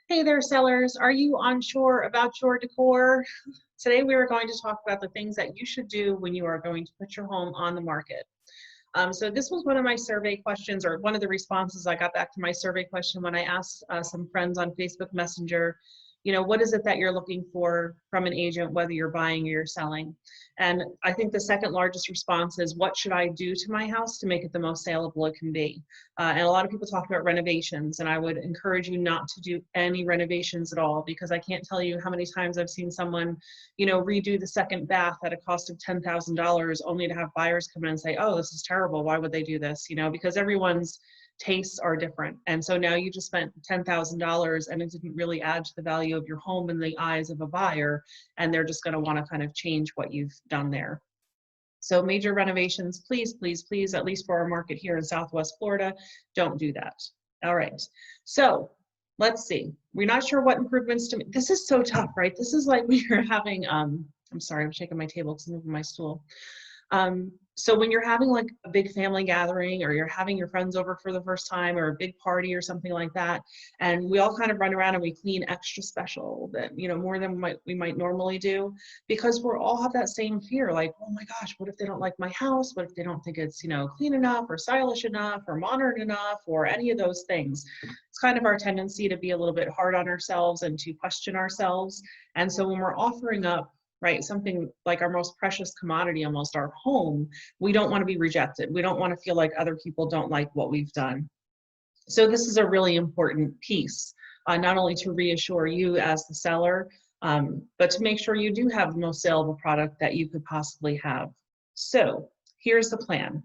Hey there, sellers. Are you unsure about your decor? Today, we are going to talk about the things that you should do when you are going to put your home on the market. So this was one of my survey questions, or one of the responses I got back to my survey question when I asked some friends on Facebook Messenger, what is it that you're looking for from an agent, whether you're buying or you're selling? And I think the second largest response is, what should I do to my house to make it the most saleable it can be? And a lot of people talk about renovations, and I would encourage you not to do any renovations at all, because I can't tell you how many times I've seen someone, redo the second bath at a cost of $10,000 only to have buyers come in and say, oh, this is terrible. Why would they do this? Because everyone's tastes are different. And so now you just spent $10,000 and it didn't really add to the value of your home in the eyes of a buyer. And they're just going to want to kind of change what you've done there. So major renovations, please, please, please, at least for our market here in Southwest Florida, don't do that. All right. So let's see. We're not sure what improvements to make. This is so tough, right? This is like we are having, I'm sorry, I'm shaking my table because I'm moving my stool. So when you're having like a big family gathering, or you're having your friends over for the first time, or a big party or something like that, and we all kind of run around and we clean extra special, that more than we might normally do, because we're all have that same fear, like, oh my gosh, what if they don't like my house? What if they don't think it's clean enough or stylish enough or modern enough, or any of those things? It's kind of our tendency to be a little bit hard on ourselves and to question ourselves. And so when we're offering up, right, something like our most precious commodity, almost our home, we don't want to be rejected. We don't want to feel like other people don't like what we've done. So this is a really important piece, not only to reassure you as the seller, but to make sure you do have the most saleable product that you could possibly have. So here's the plan.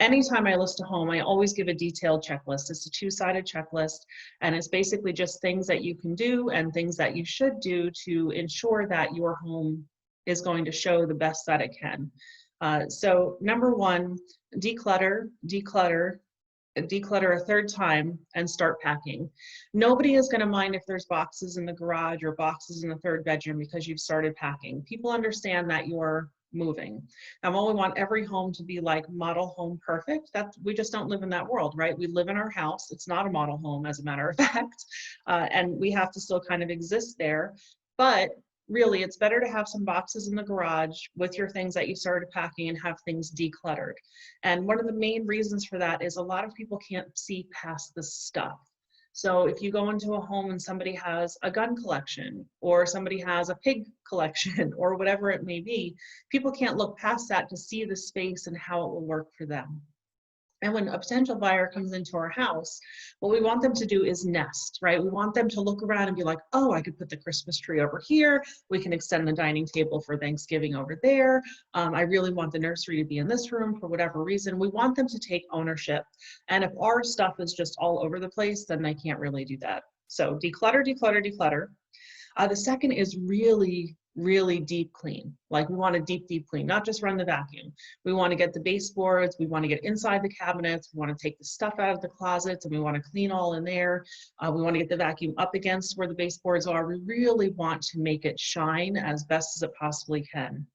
Anytime I list a home, I always give a detailed checklist. It's a two-sided checklist, and it's basically just things that you can do and things that you should do to ensure that your home is going to show the best that it can. So number one, declutter a third time and start packing. Nobody is going to mind if there's boxes in the garage or boxes in the third bedroom because you've started packing. People understand that you're moving. And while we want every home to be like model home perfect, we just don't live in that world, right? We live in our house. It's not a model home, as a matter of fact, and we have to still kind of exist there. But really, it's better to have some boxes in the garage with your things that you started packing and have things decluttered. And one of the main reasons for that is a lot of people can't see past the stuff. So if you go into a home and somebody has a gun collection, or somebody has a pig collection, or whatever it may be, people can't look past that to see the space and how it will work for them. And when a potential buyer comes into our house, what we want them to do is nest, right? We want them to look around and be like, oh, I could put the Christmas tree over here. We can extend the dining table for Thanksgiving over there. I really want the nursery to be in this room for whatever reason. We want them to take ownership. And if our stuff is just all over the place, then they can't really do that. So declutter, declutter, declutter. The second is really deep clean. Like, we want a deep clean, not just run the vacuum. We want to get the baseboards, we want to get inside the cabinets, we want to take the stuff out of the closets, and we want to clean all in there. We want to get the vacuum up against where the baseboards are. We really want to make it shine as best as it possibly can.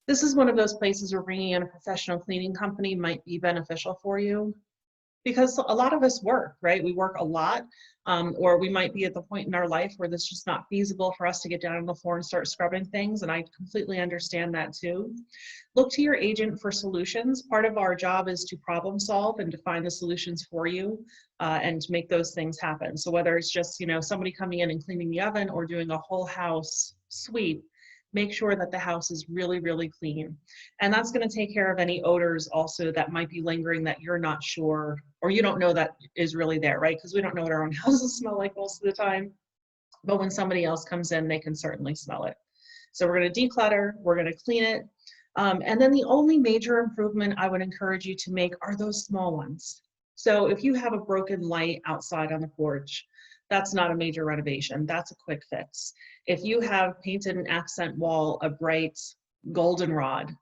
This is one of those places where bringing in a professional cleaning company might be beneficial for you, because a lot of us work, right? We work a lot, or we might be at the point in our life where it's just not feasible for us to get down on the floor and start scrubbing things, and I completely understand that too. Look to your agent for solutions. Part of our job is to problem solve and to find the solutions for you, and to make those things happen. So whether it's just somebody coming in and cleaning the oven, or doing a whole house sweep, make sure that the house is really clean. And that's going to take care of any odors also that might be lingering that you're not sure, or you don't know that is really there, right? Because we don't know what our own houses smell like most of the time. But when somebody else comes in, they can certainly smell it. So we're going to declutter, we're going to clean it. And then the only major improvement I would encourage you to make are those small ones. So if you have a broken light outside on the porch, that's not a major renovation. That's a quick fix. If you have painted an accent wall a bright goldenrod,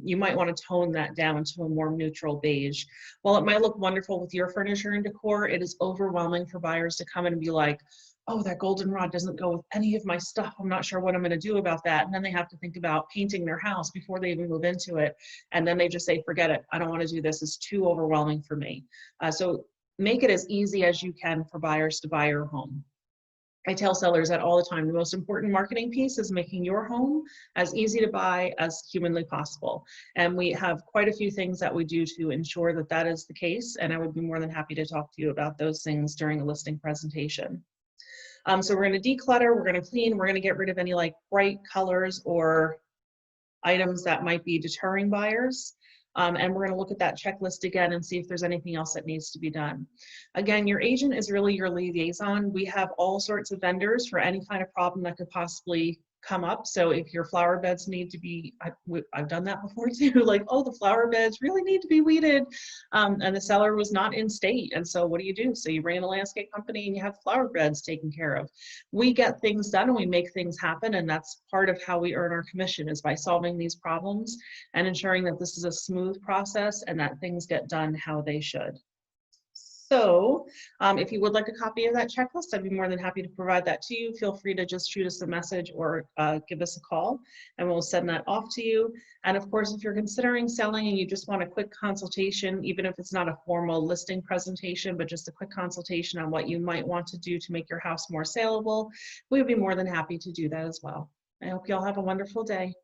you might want to tone that down to a more neutral beige. While it might look wonderful with your furniture and decor, it is overwhelming for buyers to come in and be like, oh, that goldenrod doesn't go with any of my stuff. I'm not sure what I'm going to do about that. And then they have to think about painting their house before they even move into it. And then they just say, forget it. I don't want to do this. It's too overwhelming for me. So make it as easy as you can for buyers to buy your home. I tell sellers that all the time. The most important marketing piece is making your home as easy to buy as humanly possible. And we have quite a few things that we do to ensure that that is the case. And I would be more than happy to talk to you about those things during a listing presentation. So we're going to declutter, we're going to clean, we're going to get rid of any like bright colors or items that might be deterring buyers. And we're going to look at that checklist again and see if there's anything else that needs to be done. Again, your agent is really your liaison. We have all sorts of vendors for any kind of problem that could possibly come up. So if your flower beds need to be, I've done that before too, like, oh, the flower beds really need to be weeded. And the seller was not in state. And so what do? So you bring in a landscape company and you have flower beds taken care of. We get things done and we make things happen. And that's part of how we earn our commission, is by solving these problems and ensuring that this is a smooth process and that things get done how they should. So if you would like a copy of that checklist, I'd be more than happy to provide that to you. Feel free to just shoot us a message or give us a call and we'll send that off to you. And of course, if you're considering selling and you just want a quick consultation, even if it's not a formal listing presentation, but just a quick consultation on what you might want to do to make your house more saleable, we would be more than happy to do that as well. I hope you all have a wonderful day.